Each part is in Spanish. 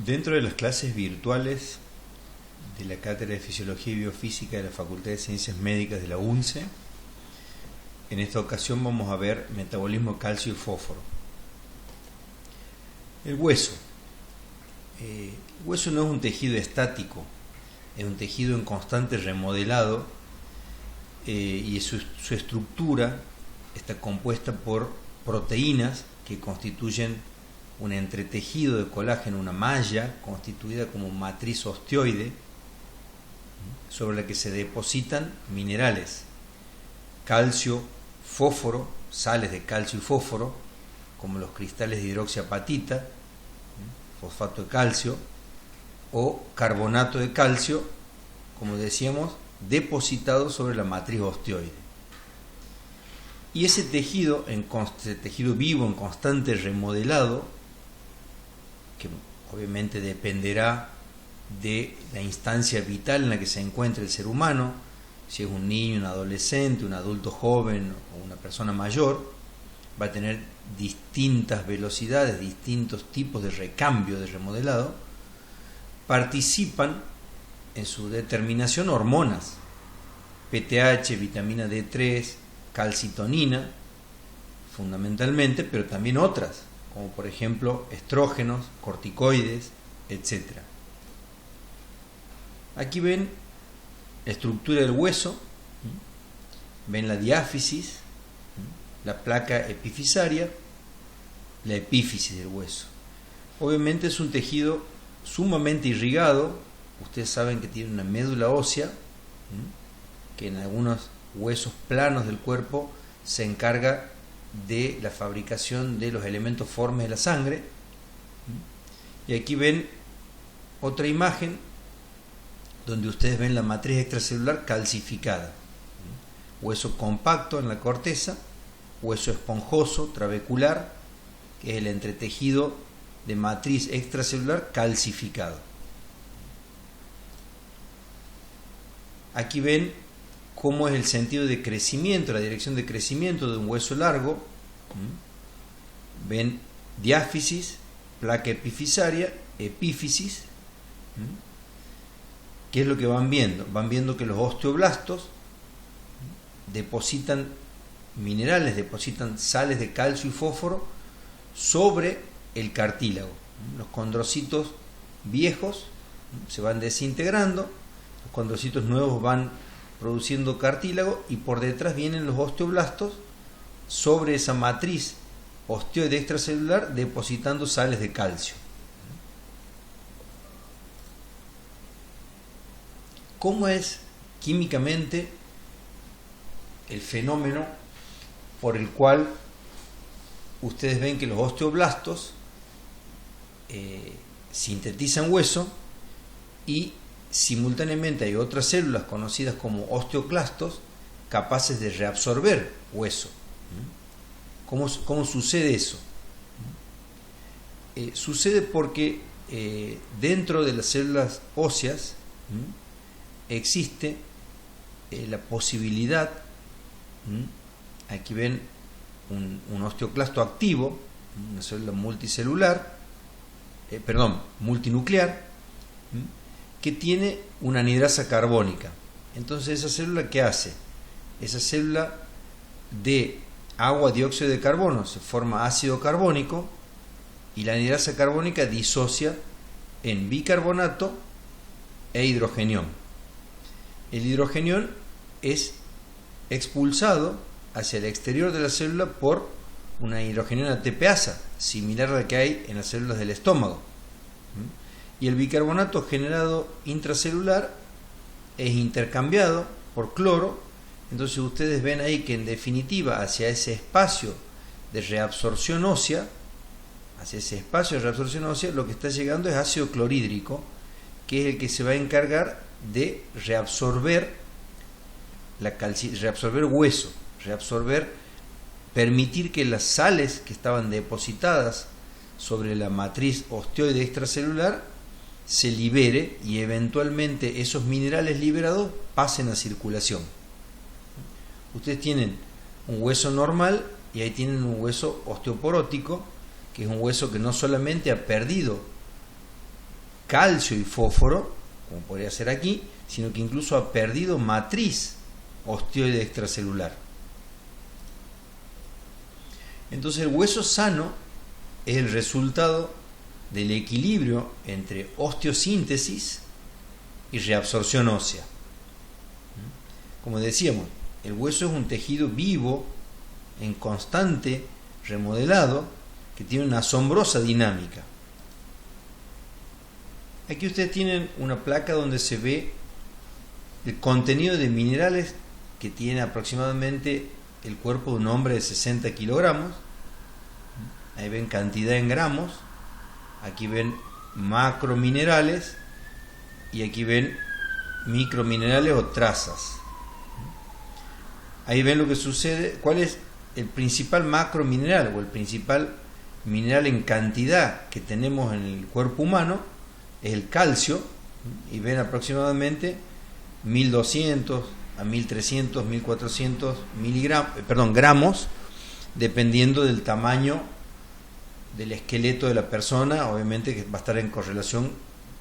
Dentro de las clases virtuales de la Cátedra de Fisiología y Biofísica de la Facultad de Ciencias Médicas de la UNCE, en esta ocasión vamos a ver metabolismo calcio y fósforo. El hueso. El hueso no es un tejido estático, es un tejido en constante remodelado y su estructura está compuesta por proteínas que constituyen un entretejido de colágeno, una malla constituida como matriz osteoide sobre la que se depositan minerales, calcio, fósforo, sales de calcio y fósforo, como los cristales de hidroxiapatita, fosfato de calcio, o carbonato de calcio, como decíamos, depositado sobre la matriz osteoide. Y ese tejido, tejido vivo en constante remodelado, que obviamente dependerá de la instancia vital en la que se encuentra el ser humano, si es un niño, un adolescente, un adulto joven o una persona mayor, va a tener distintas velocidades, distintos tipos de recambio, de remodelado. Participan en su determinación hormonas, PTH, vitamina D3, calcitonina, fundamentalmente, pero también otras, como por ejemplo estrógenos, corticoides, etc. Aquí ven la estructura del hueso, ven la diáfisis, la placa epifisaria, la epífisis del hueso. Obviamente es un tejido sumamente irrigado. Ustedes saben que tiene una médula ósea, que en algunos huesos planos del cuerpo se encarga de la fabricación de los elementos formes de la sangre. Y aquí ven otra imagen donde ustedes ven la matriz extracelular calcificada. Hueso compacto en la corteza, hueso esponjoso, trabecular, que es el entretejido de matriz extracelular calcificado. Aquí ven cómo es el sentido de crecimiento, la dirección de crecimiento de un hueso largo. Ven diáfisis, placa epifisaria, epífisis. ¿Qué es lo que van viendo? Van viendo que los osteoblastos depositan minerales, depositan sales de calcio y fósforo sobre el cartílago. Los condrocitos viejos se van desintegrando, los condrocitos nuevos van produciendo cartílago y por detrás vienen los osteoblastos sobre esa matriz osteoide extracelular depositando sales de calcio. ¿Cómo es químicamente el fenómeno por el cual ustedes ven que los osteoblastos sintetizan hueso y simultáneamente hay otras células conocidas como osteoclastos capaces de reabsorber hueso? ¿Cómo sucede eso? Sucede porque dentro de las células óseas existe la posibilidad, aquí ven un osteoclasto activo, una célula multinuclear, que tiene una anidrasa carbónica. Entonces, ¿esa célula qué hace? Esa célula de agua, dióxido de carbono, se forma ácido carbónico y la anidrasa carbónica disocia en bicarbonato e hidrogenión. El hidrogenión es expulsado hacia el exterior de la célula por una hidrogenión ATPasa, similar a la que hay en las células del estómago. Y el bicarbonato generado intracelular es intercambiado por cloro. Entonces ustedes ven ahí que en definitiva hacia ese espacio de reabsorción ósea, lo que está llegando es ácido clorhídrico, que es el que se va a encargar de reabsorber hueso, permitir que las sales que estaban depositadas sobre la matriz osteoide extracelular se libere y eventualmente esos minerales liberados pasen a circulación. Ustedes tienen un hueso normal y ahí tienen un hueso osteoporótico, que es un hueso que no solamente ha perdido calcio y fósforo, como podría ser aquí, sino que incluso ha perdido matriz osteoide extracelular. Entonces el hueso sano es el resultado del equilibrio entre osteosíntesis y reabsorción ósea. Como decíamos, el hueso es un tejido vivo, en constante remodelado, que tiene una asombrosa dinámica. Aquí ustedes tienen una placa donde se ve el contenido de minerales que tiene aproximadamente el cuerpo de un hombre de 60 kilogramos. Ahí ven cantidad en gramos, aquí ven macrominerales y aquí ven microminerales o trazas. Ahí ven lo que sucede, cuál es el principal macromineral o el principal mineral en cantidad que tenemos en el cuerpo humano, es el calcio, y ven aproximadamente 1200 a 1300, 1400 gramos, dependiendo del tamaño del esqueleto de la persona, obviamente que va a estar en correlación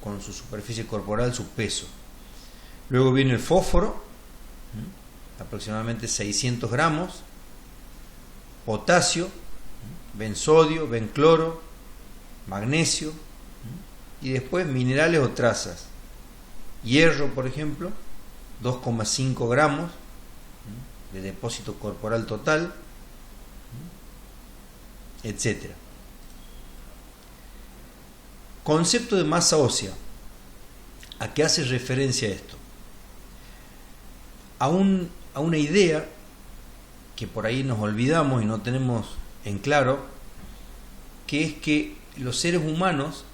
con su superficie corporal, su peso. Luego viene el fósforo, aproximadamente 600 gramos, potasio, ven sodio, ven cloro, magnesio, y después minerales o trazas. Hierro, por ejemplo, 2,5 gramos de depósito corporal total, etc. Concepto de masa ósea. ¿A qué hace referencia esto? A una idea que por ahí nos olvidamos y no tenemos en claro, que es que los seres humanos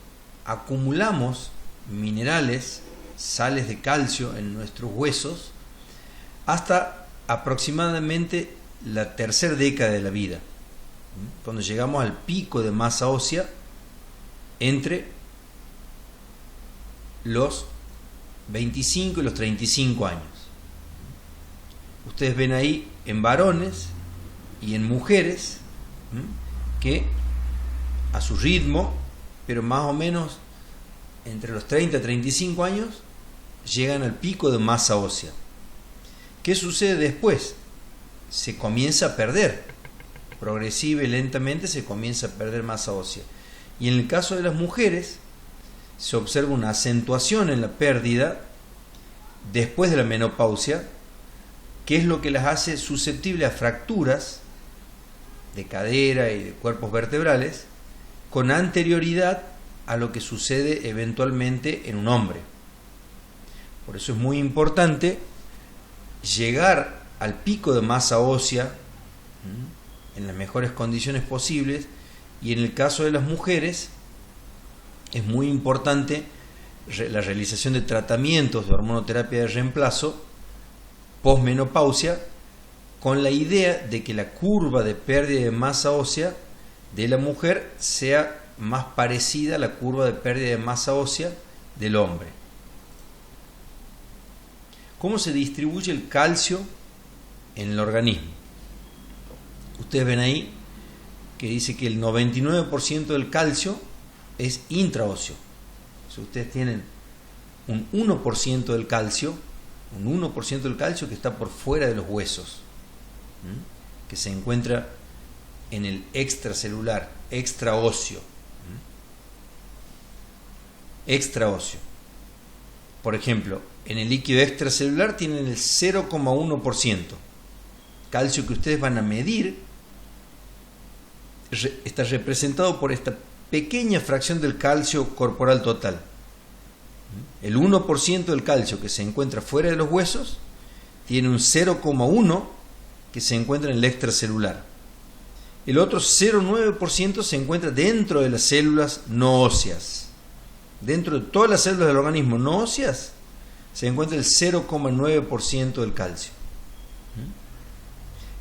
acumulamos minerales, sales de calcio en nuestros huesos hasta aproximadamente la tercera década de la vida, cuando llegamos al pico de masa ósea entre los 25 y los 35 años. Ustedes ven ahí en varones y en mujeres que a su ritmo, pero más o menos entre los 30 y 35 años, llegan al pico de masa ósea. ¿Qué sucede después? Se comienza a perder, progresiva y lentamente se comienza a perder masa ósea. Y en el caso de las mujeres, se observa una acentuación en la pérdida después de la menopausia, que es lo que las hace susceptibles a fracturas de cadera y de cuerpos vertebrales con anterioridad a lo que sucede eventualmente en un hombre. Por eso es muy importante llegar al pico de masa ósea en las mejores condiciones posibles, y en el caso de las mujeres es muy importante la realización de tratamientos de hormonoterapia de reemplazo posmenopausia, con la idea de que la curva de pérdida de masa ósea de la mujer sea más parecida a la curva de pérdida de masa ósea del hombre. ¿Cómo se distribuye el calcio en el organismo? Ustedes ven ahí que dice que el 99% del calcio es intraóseo. Si ustedes tienen un 1% del calcio, que está por fuera de los huesos, que se encuentra en el extracelular, extraóseo. Extraóseo. Por ejemplo, en el líquido extracelular tienen el 0,1%. Calcio que ustedes van a medir está representado por esta pequeña fracción del calcio corporal total. El 1% del calcio que se encuentra fuera de los huesos tiene un 0,1% que se encuentra en el extracelular. El otro 0,9% se encuentra dentro de las células no óseas. Dentro de todas las células del organismo no óseas se encuentra el 0,9% del calcio.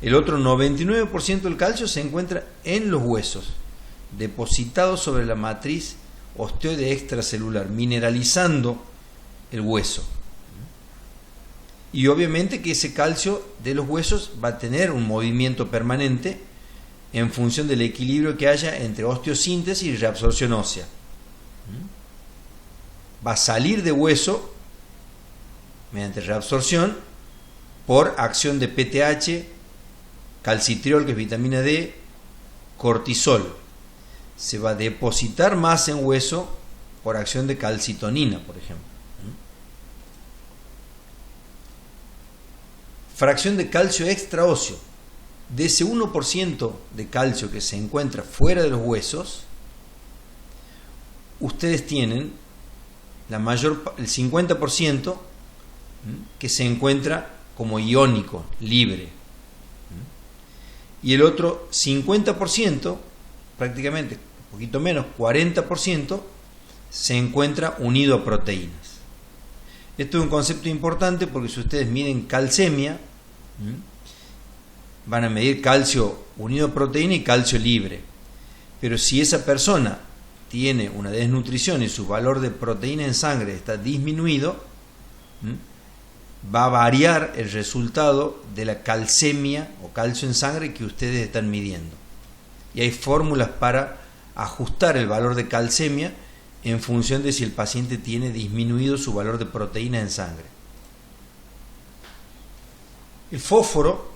El otro 99% del calcio se encuentra en los huesos, depositado sobre la matriz osteoide extracelular, mineralizando el hueso. Y obviamente que ese calcio de los huesos va a tener un movimiento permanente en función del equilibrio que haya entre osteosíntesis y reabsorción ósea. va a salir de hueso mediante reabsorción por acción de PTH, calcitriol, que es vitamina D, cortisol. Se va a depositar más en hueso por acción de calcitonina, por ejemplo. Fracción de calcio extraóseo. De ese 1% de calcio que se encuentra fuera de los huesos, ustedes tienen el 50% que se encuentra como iónico, libre. Y el otro 50%, prácticamente un poquito menos, 40%, se encuentra unido a proteínas. Esto es un concepto importante porque si ustedes miden calcemia, van a medir calcio unido a proteína y calcio libre. Pero si esa persona tiene una desnutrición y su valor de proteína en sangre está disminuido, va a variar el resultado de la calcemia o calcio en sangre que ustedes están midiendo. Y hay fórmulas para ajustar el valor de calcemia en función de si el paciente tiene disminuido su valor de proteína en sangre. El fósforo,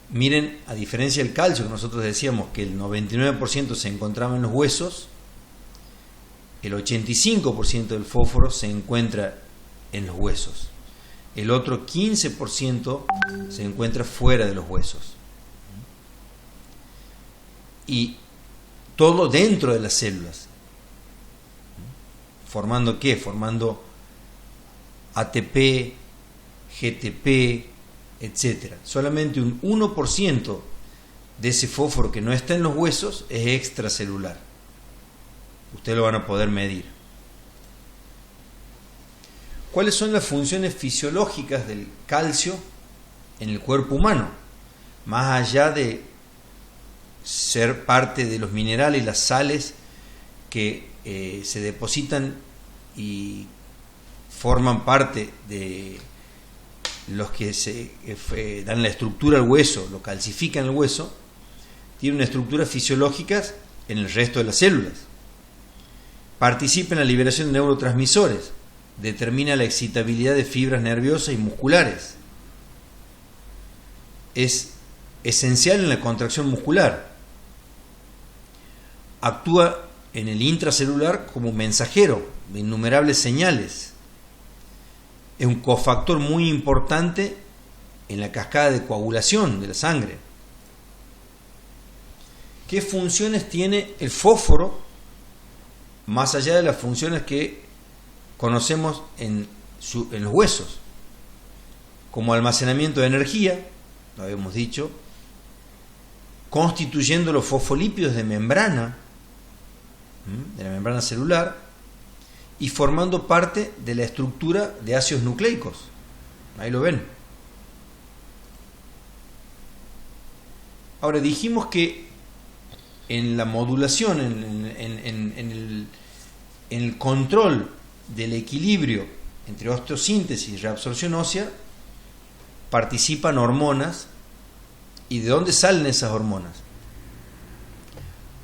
miren, a diferencia del calcio, que nosotros decíamos que el 99% se encontraba en los huesos, el 85% del fósforo se encuentra en los huesos. El otro 15% se encuentra fuera de los huesos. Y todo dentro de las células. ¿Formando qué? Formando ATP, GTP, etc. Solamente un 1% de ese fósforo que no está en los huesos es extracelular. Ustedes lo van a poder medir. ¿Cuáles son las funciones fisiológicas del calcio en el cuerpo humano? Más allá de ser parte de los minerales y las sales que se depositan y forman parte de los que dan la estructura al hueso, lo calcifican el hueso, tiene una estructura fisiológica en el resto de las células. Participa en la liberación de neurotransmisores, determina la excitabilidad de fibras nerviosas y musculares. Es esencial en la contracción muscular. Actúa en el intracelular como mensajero de innumerables señales. Es un cofactor muy importante en la cascada de coagulación de la sangre. ¿Qué funciones tiene el fósforo más allá de las funciones que conocemos en los huesos? Como almacenamiento de energía, lo habíamos dicho, constituyendo los fosfolípidos de la membrana celular, y formando parte de la estructura de ácidos nucleicos. Ahí lo ven. Ahora, dijimos que en la modulación, en el control del equilibrio entre osteosíntesis y reabsorción ósea, participan hormonas. ¿Y de dónde salen esas hormonas?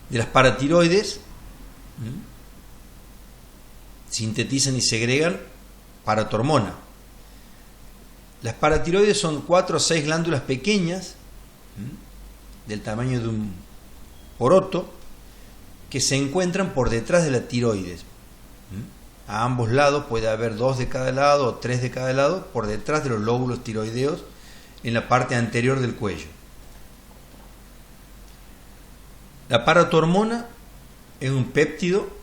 De las paratiroides. Sintetizan y segregan paratormona. Las paratiroides son 4 o 6 glándulas pequeñas, del tamaño de un poroto, que se encuentran por detrás de la tiroides. A ambos lados puede haber 2 de cada lado o 3 de cada lado, por detrás de los lóbulos tiroideos, en la parte anterior del cuello. La paratormona es un péptido,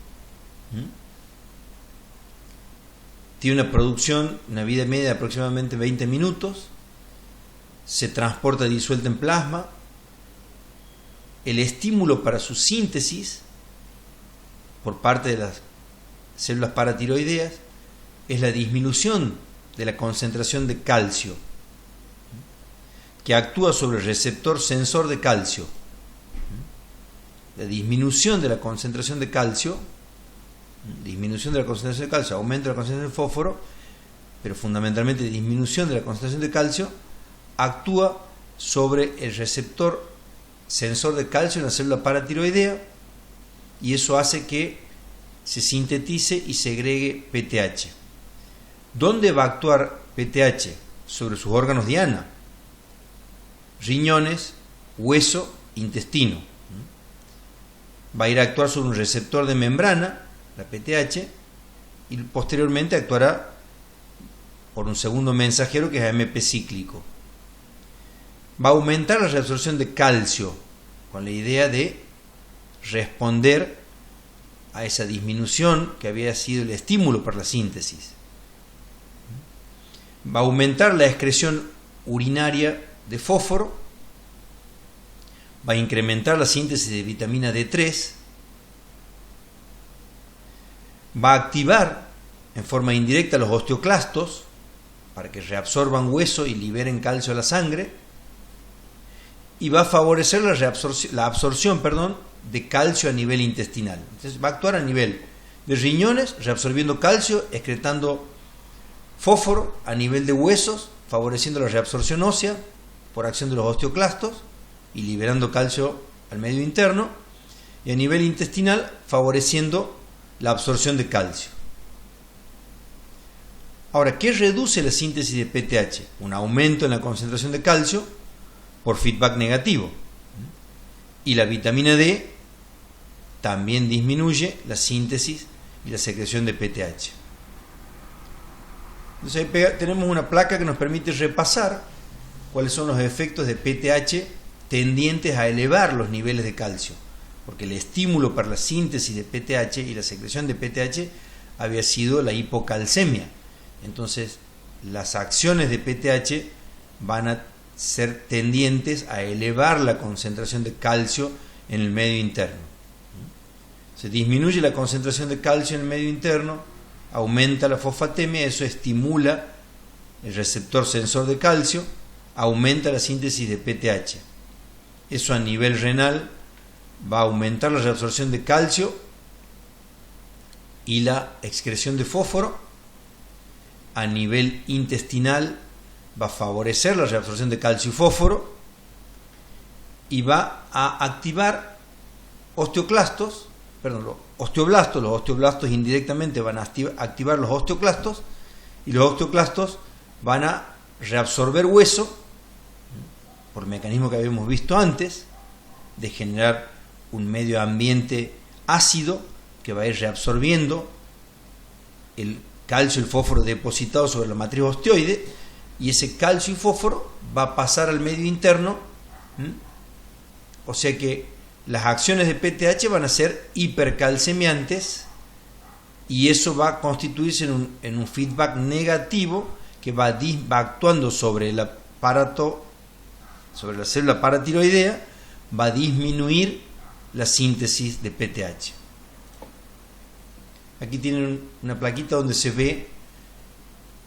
tiene una producción, una vida media de aproximadamente 20 minutos, se transporta disuelta en plasma. El estímulo para su síntesis por parte de las células paratiroideas es la disminución de la concentración de calcio, que actúa sobre el receptor sensor de calcio. La disminución de la concentración de calcio, aumento de la concentración de fósforo, pero fundamentalmente disminución de la concentración de calcio, actúa sobre el receptor sensor de calcio en la célula paratiroidea, y eso hace que se sintetice y segregue PTH. ¿Dónde va a actuar PTH? Sobre sus órganos diana: riñones, hueso, intestino. Va a ir a actuar sobre un receptor de membrana, la PTH, y posteriormente actuará por un segundo mensajero que es AMP cíclico. Va a aumentar la reabsorción de calcio con la idea de responder a esa disminución que había sido el estímulo para la síntesis. Va a aumentar la excreción urinaria de fósforo, va a incrementar la síntesis de vitamina D3, va a activar en forma indirecta los osteoclastos para que reabsorban hueso y liberen calcio a la sangre, y va a favorecer la absorción de calcio a nivel intestinal. Entonces va a actuar a nivel de riñones, reabsorbiendo calcio, excretando fósforo, a nivel de huesos, favoreciendo la reabsorción ósea por acción de los osteoclastos y liberando calcio al medio interno, y a nivel intestinal favoreciendo la absorción de calcio. Ahora, ¿qué reduce la síntesis de PTH? Un aumento en la concentración de calcio por feedback negativo. Y la vitamina D también disminuye la síntesis y la secreción de PTH. Entonces ahí tenemos una placa que nos permite repasar cuáles son los efectos de PTH tendientes a elevar los niveles de calcio, porque el estímulo para la síntesis de PTH y la secreción de PTH había sido la hipocalcemia. Entonces las acciones de PTH van a ser tendientes a elevar la concentración de calcio en el medio interno. Se disminuye la concentración de calcio en el medio interno, aumenta la fosfatemia, eso estimula el receptor sensor de calcio, aumenta la síntesis de PTH. Eso a nivel renal va a aumentar la reabsorción de calcio y la excreción de fósforo. A nivel intestinal va a favorecer la reabsorción de calcio y fósforo y va a activar los osteoblastos indirectamente van a activar los osteoclastos, y los osteoclastos van a reabsorber hueso por el mecanismo que habíamos visto antes de generar un medio ambiente ácido que va a ir reabsorbiendo el calcio y el fósforo depositado sobre la matriz osteoide, y ese calcio y fósforo va a pasar al medio interno. O sea que las acciones de PTH van a ser hipercalcemiantes, y eso va a constituirse en un feedback negativo que va actuando sobre el aparato, sobre la célula paratiroidea, va a disminuir la síntesis de PTH. Aquí tienen una plaquita donde se ve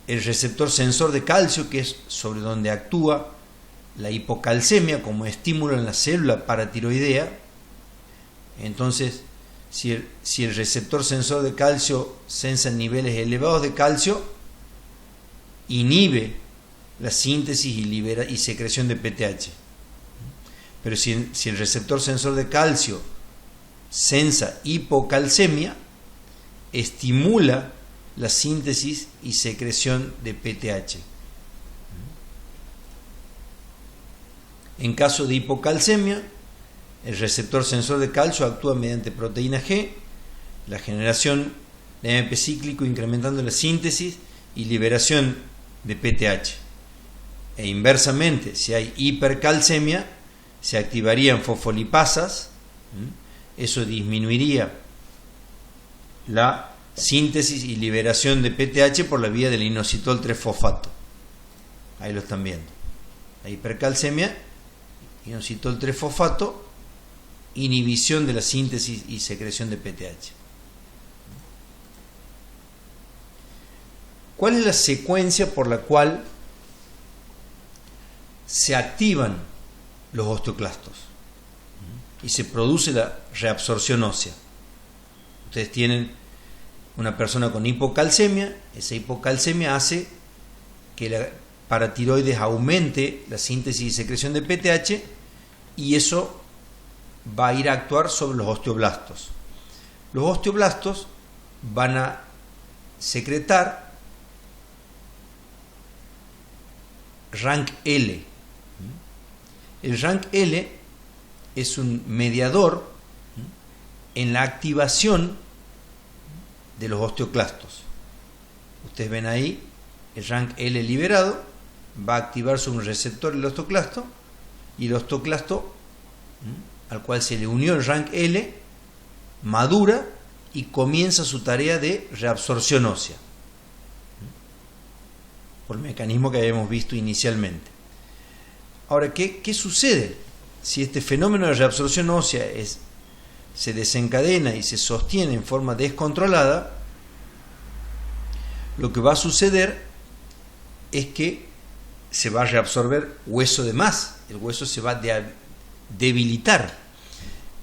el receptor sensor de calcio, que es sobre donde actúa la hipocalcemia como estímulo en la célula paratiroidea. Entonces, si el receptor sensor de calcio sensa niveles elevados de calcio, inhibe la síntesis y secreción de PTH. Pero si el receptor sensor de calcio sensa hipocalcemia, estimula la síntesis y secreción de PTH. En caso de hipocalcemia, el receptor sensor de calcio actúa mediante proteína G, la generación de AMP cíclico incrementando la síntesis y liberación de PTH. E inversamente, si hay hipercalcemia, se activarían fosfolipasas, eso disminuiría la síntesis y liberación de PTH por la vía del inositol 3-fosfato. Ahí lo están viendo. La hipercalcemia, inositol 3-fosfato, inhibición de la síntesis y secreción de PTH. ¿Cuál es la secuencia por la cual se activan los osteoclastos y se produce la reabsorción ósea? Ustedes tienen una persona con hipocalcemia, esa hipocalcemia hace que la paratiroides aumente la síntesis y secreción de PTH, y eso va a ir a actuar sobre los osteoblastos. Los osteoblastos van a secretar RANKL. El RANKL es un mediador en la activación de los osteoclastos. Ustedes ven ahí el RANKL liberado, va a activar sobre un receptor el osteoclasto, y el osteoclasto al cual se le unió el RANKL madura y comienza su tarea de reabsorción ósea, por el mecanismo que habíamos visto inicialmente. Ahora, ¿qué sucede? Si este fenómeno de reabsorción ósea se desencadena y se sostiene en forma descontrolada, lo que va a suceder es que se va a reabsorber hueso de más, el hueso se va a debilitar.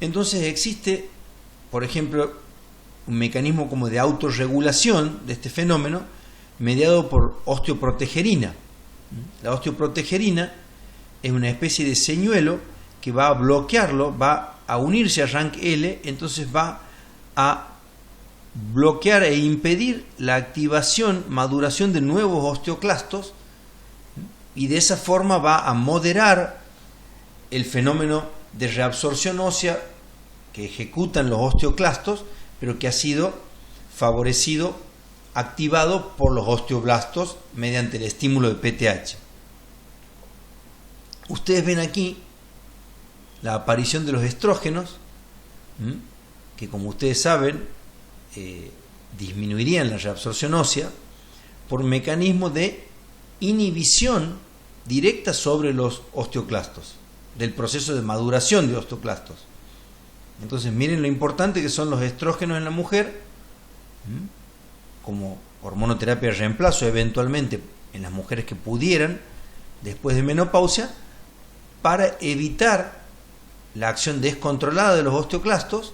Entonces existe, por ejemplo, un mecanismo como de autorregulación de este fenómeno mediado por osteoprotegerina. La osteoprotegerina es una especie de señuelo que va a bloquearlo, va a unirse a RANKL, entonces va a bloquear e impedir la activación, maduración de nuevos osteoclastos, y de esa forma va a moderar el fenómeno de reabsorción ósea que ejecutan los osteoclastos, pero que ha sido favorecido, activado por los osteoblastos mediante el estímulo de PTH. Ustedes ven aquí la aparición de los estrógenos, que como ustedes saben disminuirían la reabsorción ósea por mecanismo de inhibición directa sobre los osteoclastos, del proceso de maduración de osteoclastos. Entonces miren lo importante que son los estrógenos en la mujer, como hormonoterapia de reemplazo eventualmente en las mujeres que pudieran después de menopausia, para evitar la acción descontrolada de los osteoclastos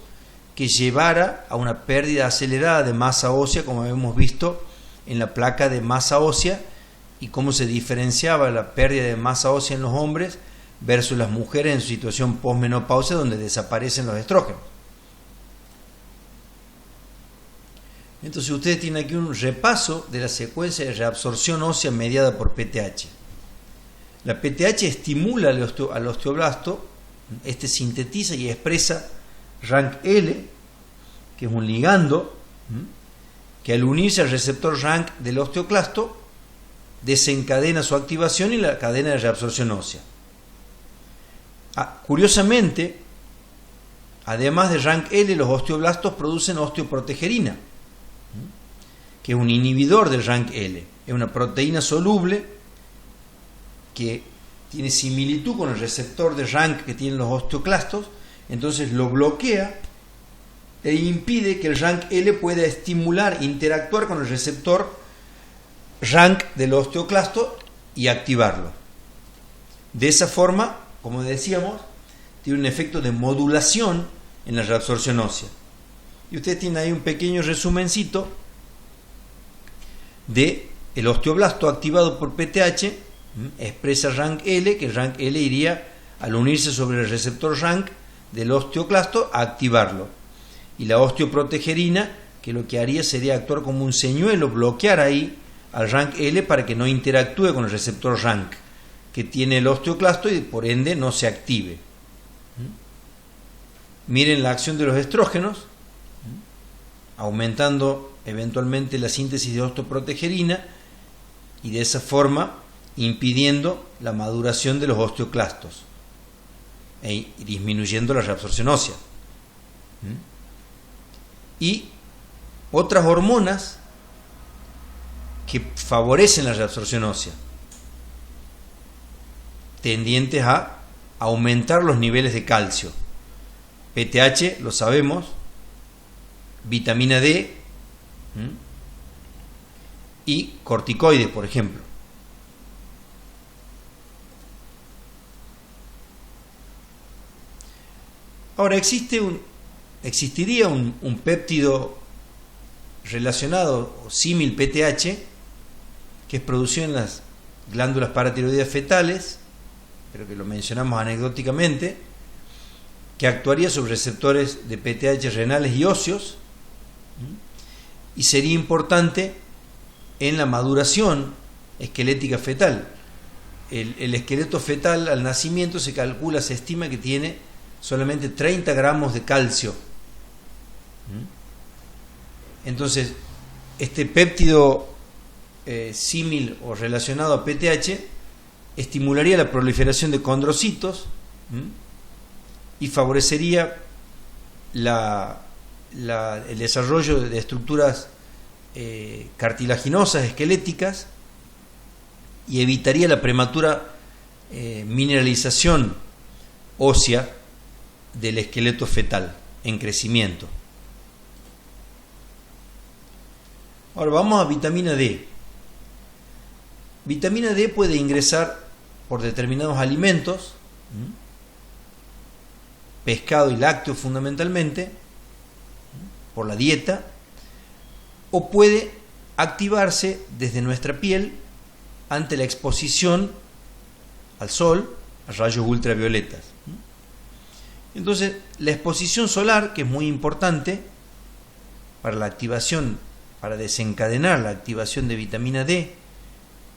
que llevara a una pérdida acelerada de masa ósea, como hemos visto en la placa de masa ósea, y cómo se diferenciaba la pérdida de masa ósea en los hombres versus las mujeres en su situación posmenopausia, donde desaparecen los estrógenos. Entonces ustedes tienen aquí un repaso de la secuencia de reabsorción ósea mediada por PTH. La PTH estimula al osteoblasto, este sintetiza y expresa RANKL, que es un ligando, que al unirse al receptor RANK del osteoclasto desencadena su activación y la cadena de reabsorción ósea. Curiosamente, además de RANKL, los osteoblastos producen osteoprotegerina, que es un inhibidor del RANKL. Es una proteína soluble que tiene similitud con el receptor de RANK que tienen los osteoclastos, entonces lo bloquea e impide que el RANKL pueda estimular, interactuar con el receptor RANK del osteoclasto y activarlo. De esa forma, como decíamos, tiene un efecto de modulación en la reabsorción ósea. Y ustedes tienen ahí un pequeño resumencito de el osteoblasto activado por PTH, expresa RANKL, que el RANKL iría al unirse sobre el receptor RANK del osteoclasto a activarlo. Y la osteoprotegerina, que lo que haría sería actuar como un señuelo, bloquear ahí al RANKL para que no interactúe con el receptor RANK que tiene el osteoclasto y por ende no se active. Miren la acción de los estrógenos, aumentando eventualmente la síntesis de osteoprotegerina y de esa forma impidiendo la maduración de los osteoclastos e disminuyendo la reabsorción ósea. Y otras hormonas que favorecen la reabsorción ósea, tendientes a aumentar los niveles de calcio. PTH, lo sabemos, vitamina D y corticoides, por ejemplo. Ahora, existiría un péptido relacionado o símil PTH que es producido en las glándulas paratiroideas fetales, pero que lo mencionamos anecdóticamente, que actuaría sobre receptores de PTH renales y óseos, y sería importante en la maduración esquelética fetal. El esqueleto fetal al nacimiento se calcula, se estima que tiene solamente 30 gramos de calcio. Entonces, este péptido símil o relacionado a PTH estimularía la proliferación de condrocitos y favorecería el desarrollo de estructuras cartilaginosas, esqueléticas, y evitaría la prematura mineralización ósea del esqueleto fetal en crecimiento. Ahora vamos a vitamina D. Vitamina D puede ingresar por determinados alimentos, pescado y lácteos fundamentalmente, por la dieta, o puede activarse desde nuestra piel ante la exposición al sol, a rayos ultravioletas. Entonces, la exposición solar, que es muy importante para la activación, para desencadenar la activación de vitamina D,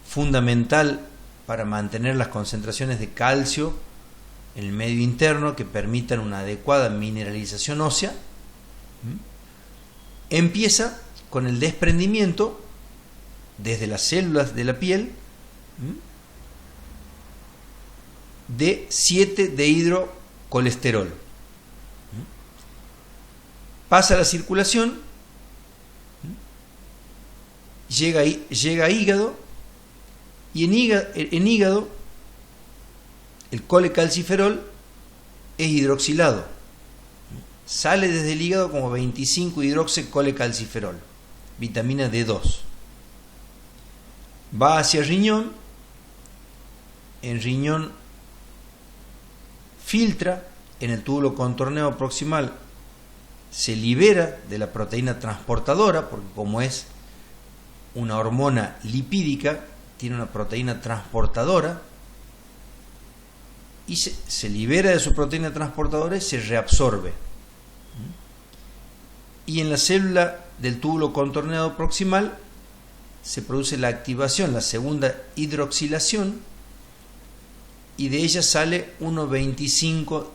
fundamental para mantener las concentraciones de calcio en el medio interno que permitan una adecuada mineralización ósea, empieza con el desprendimiento desde las células de la piel de 7-dehidrocolesterol. Pasa a la circulación, llega a hígado, y en hígado el colecalciferol es hidroxilado. Sale desde el hígado como 25-hidroxicolecalciferol, vitamina D2. Va hacia el riñón, en riñón filtra en el túbulo contorneado proximal, se libera de la proteína transportadora, porque como es una hormona lipídica, tiene una proteína transportadora, y se libera de su proteína transportadora y se reabsorbe. Y en la célula del túbulo contorneado proximal se produce la activación, la segunda hidroxilación, y de ella sale 1,25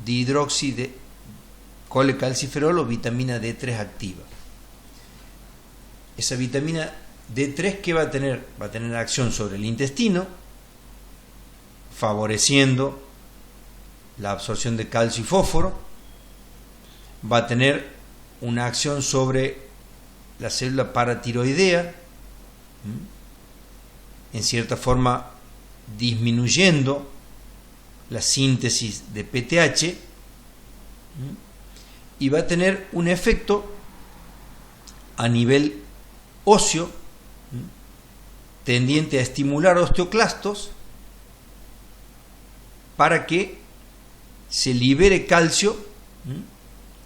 dihidroxicolecalciferol o vitamina D3 activa. Esa vitamina D3, ¿qué va a tener? Va a tener acción sobre el intestino, favoreciendo la absorción de calcio y fósforo. Va a tener una acción sobre la célula paratiroidea, en cierta forma disminuyendo la síntesis de PTH, y va a tener un efecto a nivel óseo tendiente a estimular osteoclastos para que se libere calcio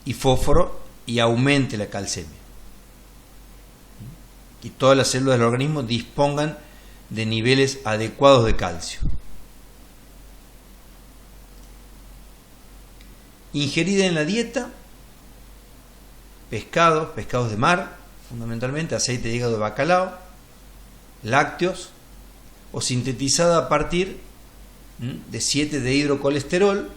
y fósforo y aumente la calcemia, y todas las células del organismo dispongan de niveles adecuados de calcio. Ingerida en la dieta, pescados de mar, fundamentalmente aceite de hígado de bacalao, lácteos, o sintetizada a partir de 7-dehidrocolesterol,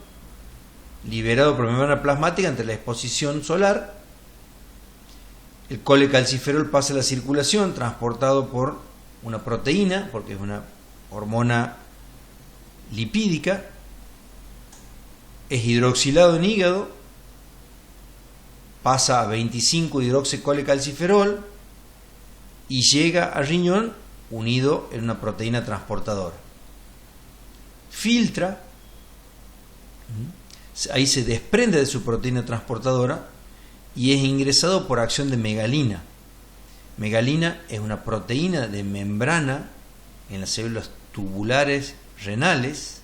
liberado por membrana plasmática ante la exposición solar. El colecalciferol pasa a la circulación, transportado por una proteína, porque es una hormona lipídica, es hidroxilado en hígado, pasa a 25-hidroxicolecalciferol y llega al riñón unido en una proteína transportadora. Filtra, ahí se desprende de su proteína transportadora y es ingresado por acción de megalina. Megalina es una proteína de membrana en las células tubulares renales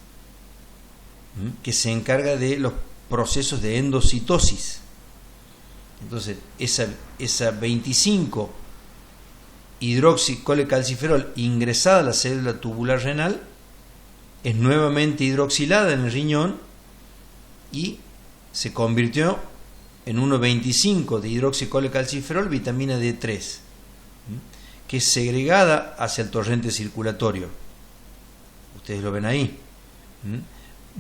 que se encarga de los procesos de endocitosis. Entonces, esa 25 hidroxicolecalciferol ingresada a la célula tubular renal es nuevamente hidroxilada en el riñón y se convirtió en 1,25 de hidroxicolecalciferol vitamina D3, que es segregada hacia el torrente circulatorio. Ustedes lo ven ahí.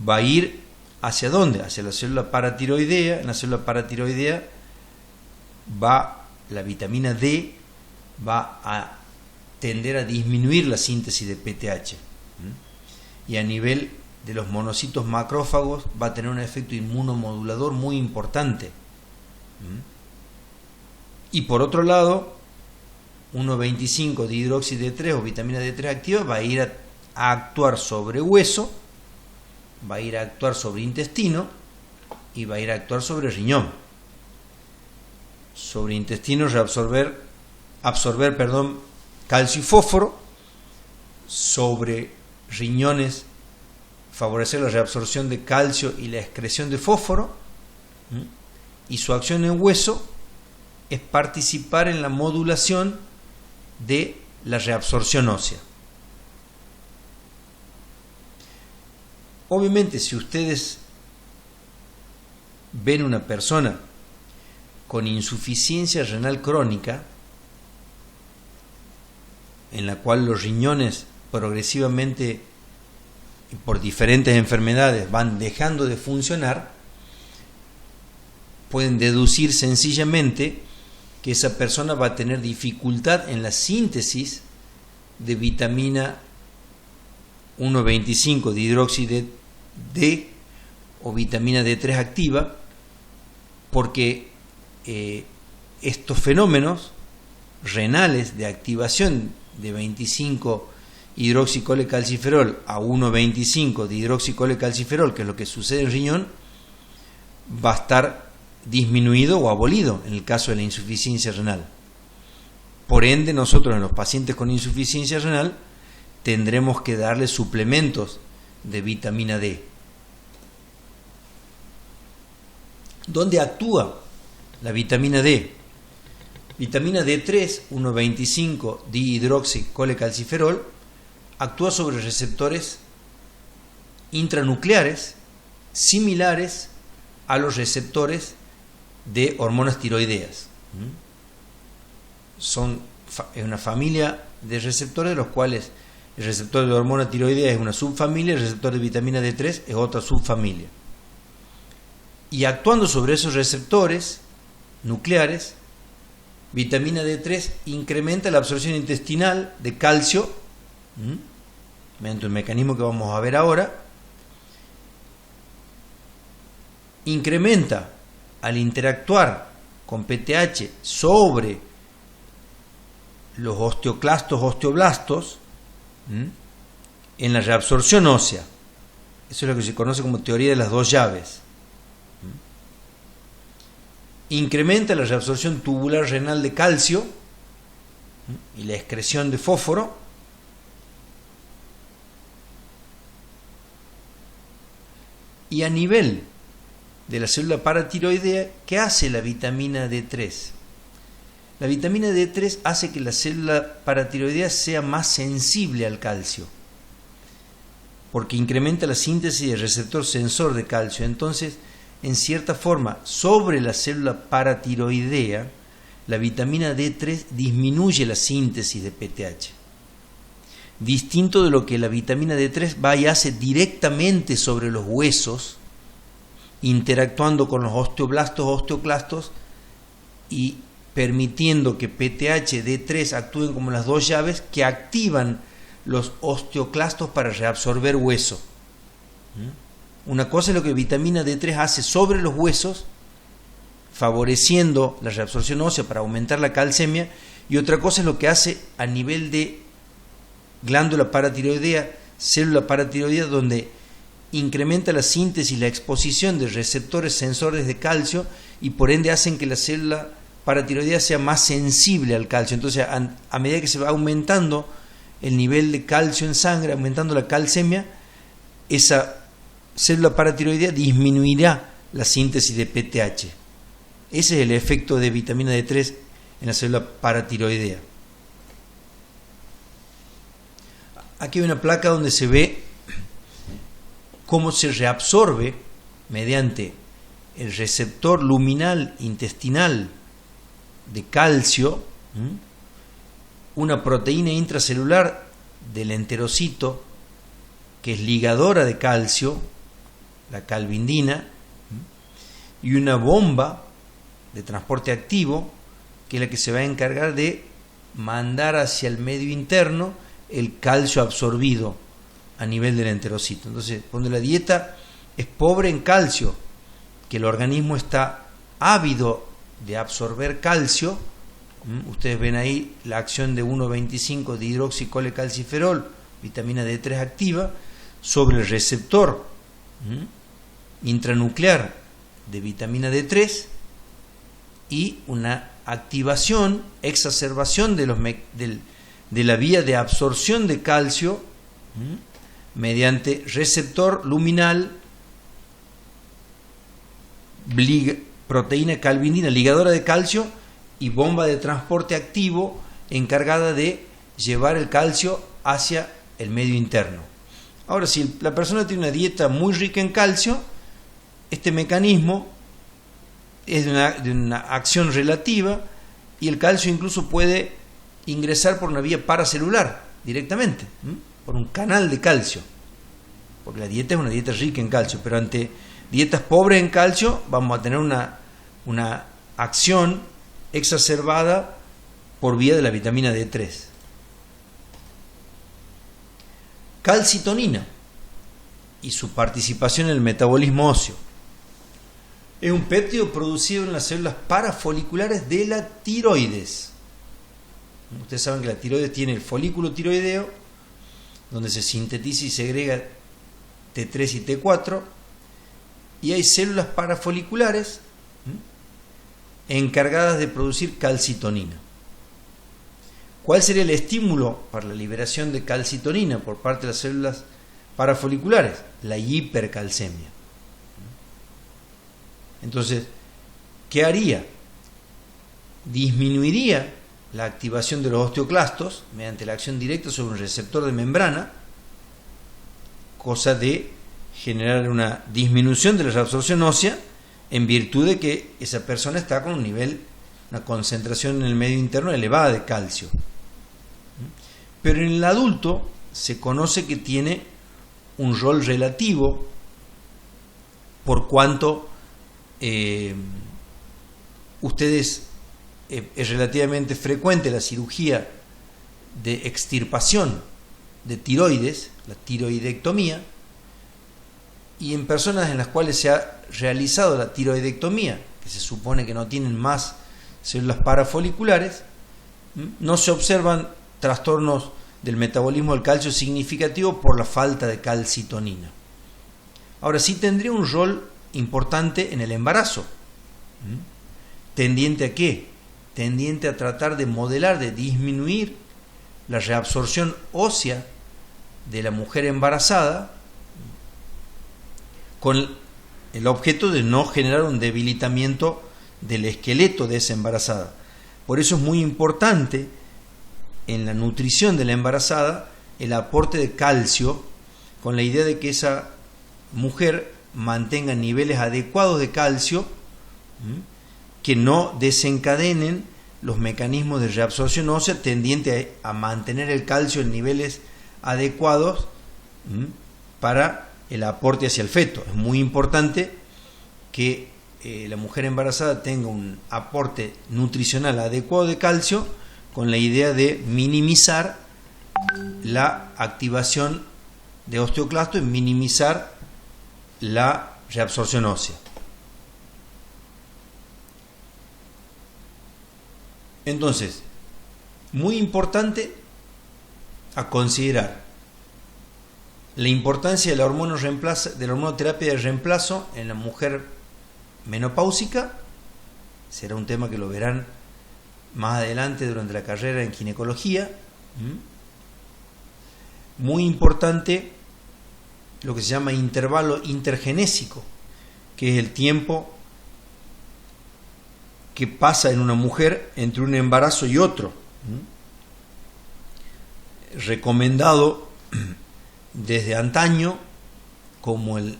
Va a ir ¿hacia dónde? Hacia la célula paratiroidea. En la célula paratiroidea la vitamina D va a tender a disminuir la síntesis de PTH. Y a nivel de los monocitos macrófagos va a tener un efecto inmunomodulador muy importante. Y por otro lado, 1,25 de hidróxido D3 o vitamina D3 activa va a ir a actuar sobre hueso, va a ir a actuar sobre intestino y va a ir a actuar sobre riñón. Sobre intestino absorber calcio y fósforo, sobre riñones favorecer la reabsorción de calcio y la excreción de fósforo, y su acción en hueso es participar en la modulación de la reabsorción ósea. Obviamente, si ustedes ven una persona con insuficiencia renal crónica, en la cual los riñones progresivamente, por diferentes enfermedades, van dejando de funcionar, pueden deducir sencillamente que esa persona va a tener dificultad en la síntesis de vitamina 1,25 de hidróxido D o vitamina D3 activa, porque estos fenómenos renales de activación de 25 hidroxicolecalciferol a 1,25 de hidroxicolecalciferol, que es lo que sucede en el riñón, va a estar disminuido o abolido en el caso de la insuficiencia renal. Por ende, nosotros en los pacientes con insuficiencia renal tendremos que darle suplementos de vitamina D. ¿Dónde actúa la vitamina D? Vitamina D3, 1,25 dihidroxicolecalciferol, actúa sobre receptores intranucleares similares a los receptores de hormonas tiroideas. Es una familia de receptores de los cuales el receptor de hormona tiroidea es una subfamilia, el receptor de vitamina D3 es otra subfamilia. Y actuando sobre esos receptores nucleares, vitamina D3 incrementa la absorción intestinal de calcio, mediante un mecanismo que vamos a ver ahora. Incrementa al interactuar con PTH sobre los osteoblastos en la reabsorción ósea. Eso es lo que se conoce como teoría de las dos llaves. Incrementa la reabsorción tubular renal de calcio y la excreción de fósforo. Y a nivel de la célula paratiroidea, ¿qué hace la vitamina D3? La vitamina D3 hace que la célula paratiroidea sea más sensible al calcio, porque incrementa la síntesis del receptor sensor de calcio. Entonces, en cierta forma, sobre la célula paratiroidea, la vitamina D3 disminuye la síntesis de PTH. Distinto de lo que la vitamina D3 va y hace directamente sobre los huesos, interactuando con los osteoclastos y permitiendo que PTH, D3 actúen como las dos llaves que activan los osteoclastos para reabsorber hueso. Una cosa es lo que vitamina D3 hace sobre los huesos, favoreciendo la reabsorción ósea para aumentar la calcemia, y otra cosa es lo que hace a nivel de glándula paratiroidea, célula paratiroidea, donde incrementa la síntesis y la exposición de receptores sensores de calcio y por ende hacen que la célula paratiroidea sea más sensible al calcio. Entonces, a medida que se va aumentando el nivel de calcio en sangre, aumentando la calcemia, esa célula paratiroidea disminuirá la síntesis de PTH. Ese es el efecto de vitamina D3 en la célula paratiroidea. Aquí hay una placa donde se ve cómo se reabsorbe mediante el receptor luminal intestinal de calcio, una proteína intracelular del enterocito que es ligadora de calcio, la calvindina, y una bomba de transporte activo que es la que se va a encargar de mandar hacia el medio interno el calcio absorbido a nivel del enterocito. Entonces, cuando la dieta es pobre en calcio, que el organismo está ávido de absorber calcio, ustedes ven ahí la acción de 1,25 de hidroxicolecalciferol, vitamina D3 activa, sobre el receptor intranuclear de vitamina D3 y una activación, exacerbación de la vía de absorción de calcio mediante receptor luminal, proteína calvindina ligadora de calcio y bomba de transporte activo encargada de llevar el calcio hacia el medio interno. Ahora, si la persona tiene una dieta muy rica en calcio, este mecanismo es de una acción relativa y el calcio incluso puede ingresar por una vía paracelular directamente, por un canal de calcio, porque la dieta es una dieta rica en calcio, pero ante dietas pobres en calcio vamos a tener una acción exacerbada por vía de la vitamina D3. Calcitonina y su participación en el metabolismo óseo. Es un péptido producido en las células parafoliculares de la tiroides. Ustedes saben que la tiroides tiene el folículo tiroideo, donde se sintetiza y segrega T3 y T4, y hay células parafoliculares encargadas de producir calcitonina. ¿Cuál sería el estímulo para la liberación de calcitonina por parte de las células parafoliculares? La hipercalcemia. Entonces, ¿qué haría? Disminuiría la activación de los osteoclastos mediante la acción directa sobre un receptor de membrana, cosa de generar una disminución de la reabsorción ósea en virtud de que esa persona está con una concentración en el medio interno elevada de calcio. Pero en el adulto se conoce que tiene un rol relativo por cuanto es relativamente frecuente la cirugía de extirpación de tiroides, la tiroidectomía, y en personas en las cuales se ha realizado la tiroidectomía, que se supone que no tienen más células parafoliculares, no se observan trastornos del metabolismo del calcio significativo por la falta de calcitonina. Ahora sí tendría un rol importante en el embarazo. ¿Tendiente a qué? Tendiente a tratar de modelar, de disminuir la reabsorción ósea de la mujer embarazada, con el objeto de no generar un debilitamiento del esqueleto de esa embarazada. Por eso es muy importante en la nutrición de la embarazada el aporte de calcio, con la idea de que esa mujer mantenga niveles adecuados de calcio que no desencadenen los mecanismos de reabsorción ósea, tendiente a mantener el calcio en niveles adecuados para el aporte hacia el feto. Es muy importante que la mujer embarazada tenga un aporte nutricional adecuado de calcio, con la idea de minimizar la activación de osteoclastos y minimizar la reabsorción ósea. Entonces, muy importante a considerar la importancia de la hormonoterapia de reemplazo en la mujer menopáusica. Será un tema que lo verán más adelante durante la carrera en ginecología. Muy importante lo que se llama intervalo intergenésico, que es el tiempo que pasa en una mujer entre un embarazo y otro. Recomendado desde antaño como el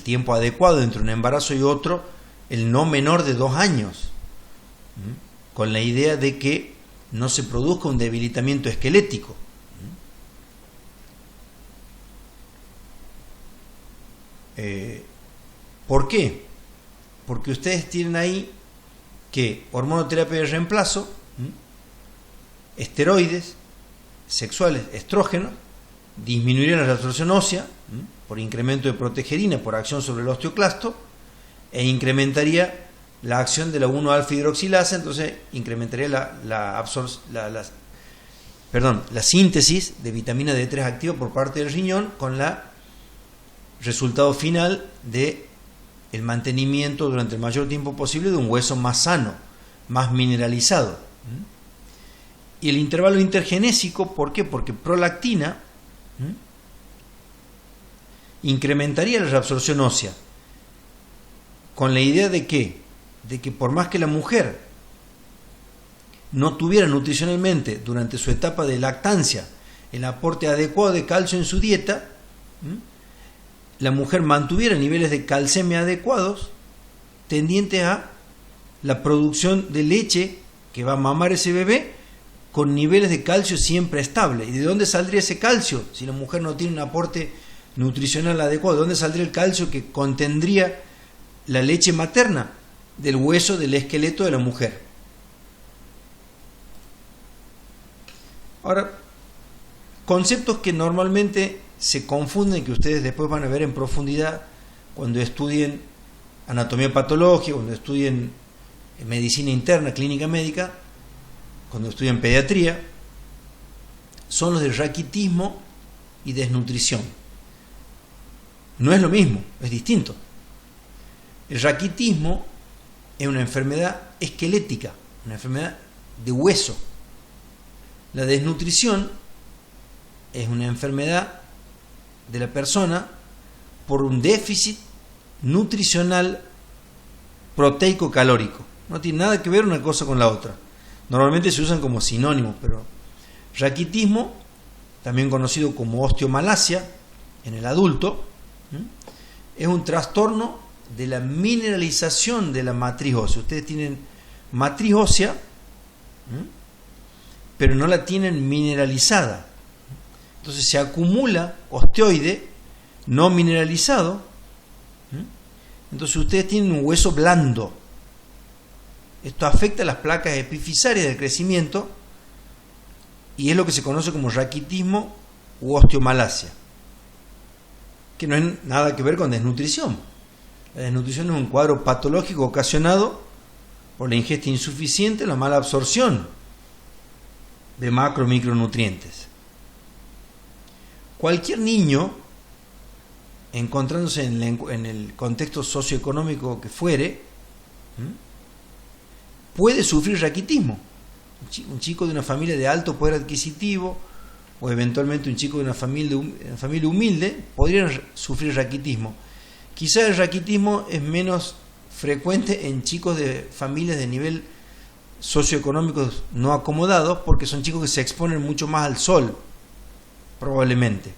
tiempo adecuado entre un embarazo y otro el no menor de 2 años, con la idea de que no se produzca un debilitamiento esquelético. ¿Por qué? Porque ustedes tienen ahí que hormonoterapia de reemplazo, esteroides sexuales, estrógenos, disminuirían la reabsorción ósea por incremento de protegerina por acción sobre el osteoclasto, e incrementaría la acción de la 1-alfa hidroxilasa, entonces incrementaría la síntesis de vitamina D3 activa por parte del riñón, con la resultado final de el mantenimiento durante el mayor tiempo posible de un hueso más sano, más mineralizado. Y el intervalo intergenésico, ¿por qué? Porque prolactina incrementaría la reabsorción ósea, con la idea de que por más que la mujer no tuviera nutricionalmente durante su etapa de lactancia el aporte adecuado de calcio en su dieta, la mujer mantuviera niveles de calcemia adecuados, tendientes a la producción de leche que va a mamar ese bebé con niveles de calcio siempre estables. ¿Y de dónde saldría ese calcio si la mujer no tiene un aporte nutricional adecuado? ¿De dónde saldría el calcio que contendría la leche materna? Del hueso del esqueleto de la mujer. Ahora, conceptos que normalmente se confunden, que ustedes después van a ver en profundidad cuando estudien anatomía patológica, cuando estudien medicina interna, clínica médica, cuando estudien pediatría, son los de raquitismo y desnutrición. No es lo mismo, es distinto. El raquitismo es una enfermedad esquelética, una enfermedad de hueso. La desnutrición es una enfermedad de la persona por un déficit nutricional proteico-calórico. No tiene nada que ver una cosa con la otra. Normalmente se usan como sinónimos, pero raquitismo, también conocido como osteomalacia en el adulto, es un trastorno de la mineralización de la matriz ósea. Ustedes tienen matriz ósea, pero no la tienen mineralizada. Entonces se acumula osteoide no mineralizado. Entonces ustedes tienen un hueso blando. Esto afecta a las placas epifisarias del crecimiento y es lo que se conoce como raquitismo u osteomalacia, que no es nada que ver con desnutrición. La desnutrición es un cuadro patológico ocasionado por la ingesta insuficiente, la mala absorción de macro y micronutrientes. Cualquier niño, encontrándose en el contexto socioeconómico que fuere, puede sufrir raquitismo. Un chico de una familia de alto poder adquisitivo o eventualmente un chico de una familia humilde podrían sufrir raquitismo. Quizá el raquitismo es menos frecuente en chicos de familias de nivel socioeconómico no acomodados, porque son chicos que se exponen mucho más al sol, probablemente.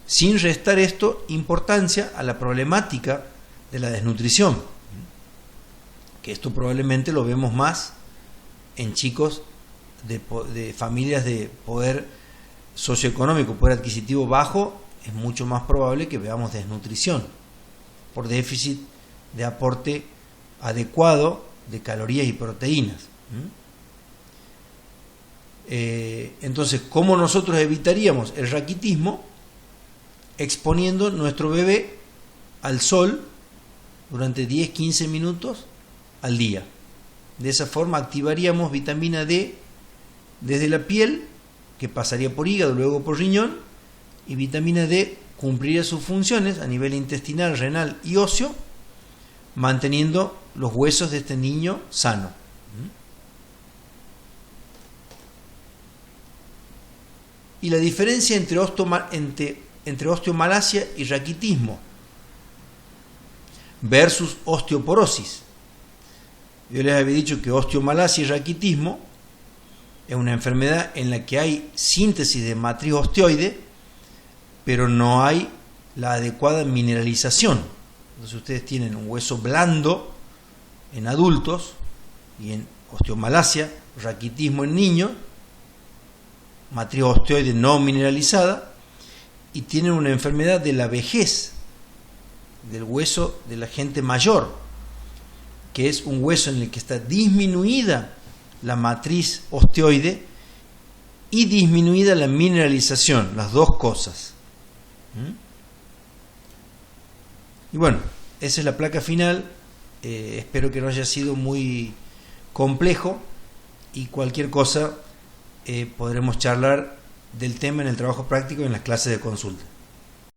Sin restar esto importancia a la problemática de la desnutrición, que esto probablemente lo vemos más en chicos de familias de poder socioeconómico, poder adquisitivo bajo. Es mucho más probable que veamos desnutrición por déficit de aporte adecuado de calorías y proteínas. Entonces, ¿cómo nosotros evitaríamos el raquitismo? Exponiendo nuestro bebé al sol durante 10-15 minutos al día. De esa forma activaríamos vitamina D desde la piel, que pasaría por hígado, luego por riñón, y vitamina D cumpliría sus funciones a nivel intestinal, renal y óseo, manteniendo los huesos de este niño sano. Y la diferencia entre osteomalacia y raquitismo versus osteoporosis. Yo les había dicho que osteomalacia y raquitismo es una enfermedad en la que hay síntesis de matriz osteoide, pero no hay la adecuada mineralización. Entonces ustedes tienen un hueso blando en adultos y en osteomalacia, raquitismo en niños, matriz osteoide no mineralizada, y tienen una enfermedad de la vejez del hueso de la gente mayor, que es un hueso en el que está disminuida la matriz osteoide y disminuida la mineralización, las dos cosas. Y bueno, esa es la placa final. Espero que no haya sido muy complejo, y cualquier cosa podremos charlar del tema en el trabajo práctico y en las clases de consulta.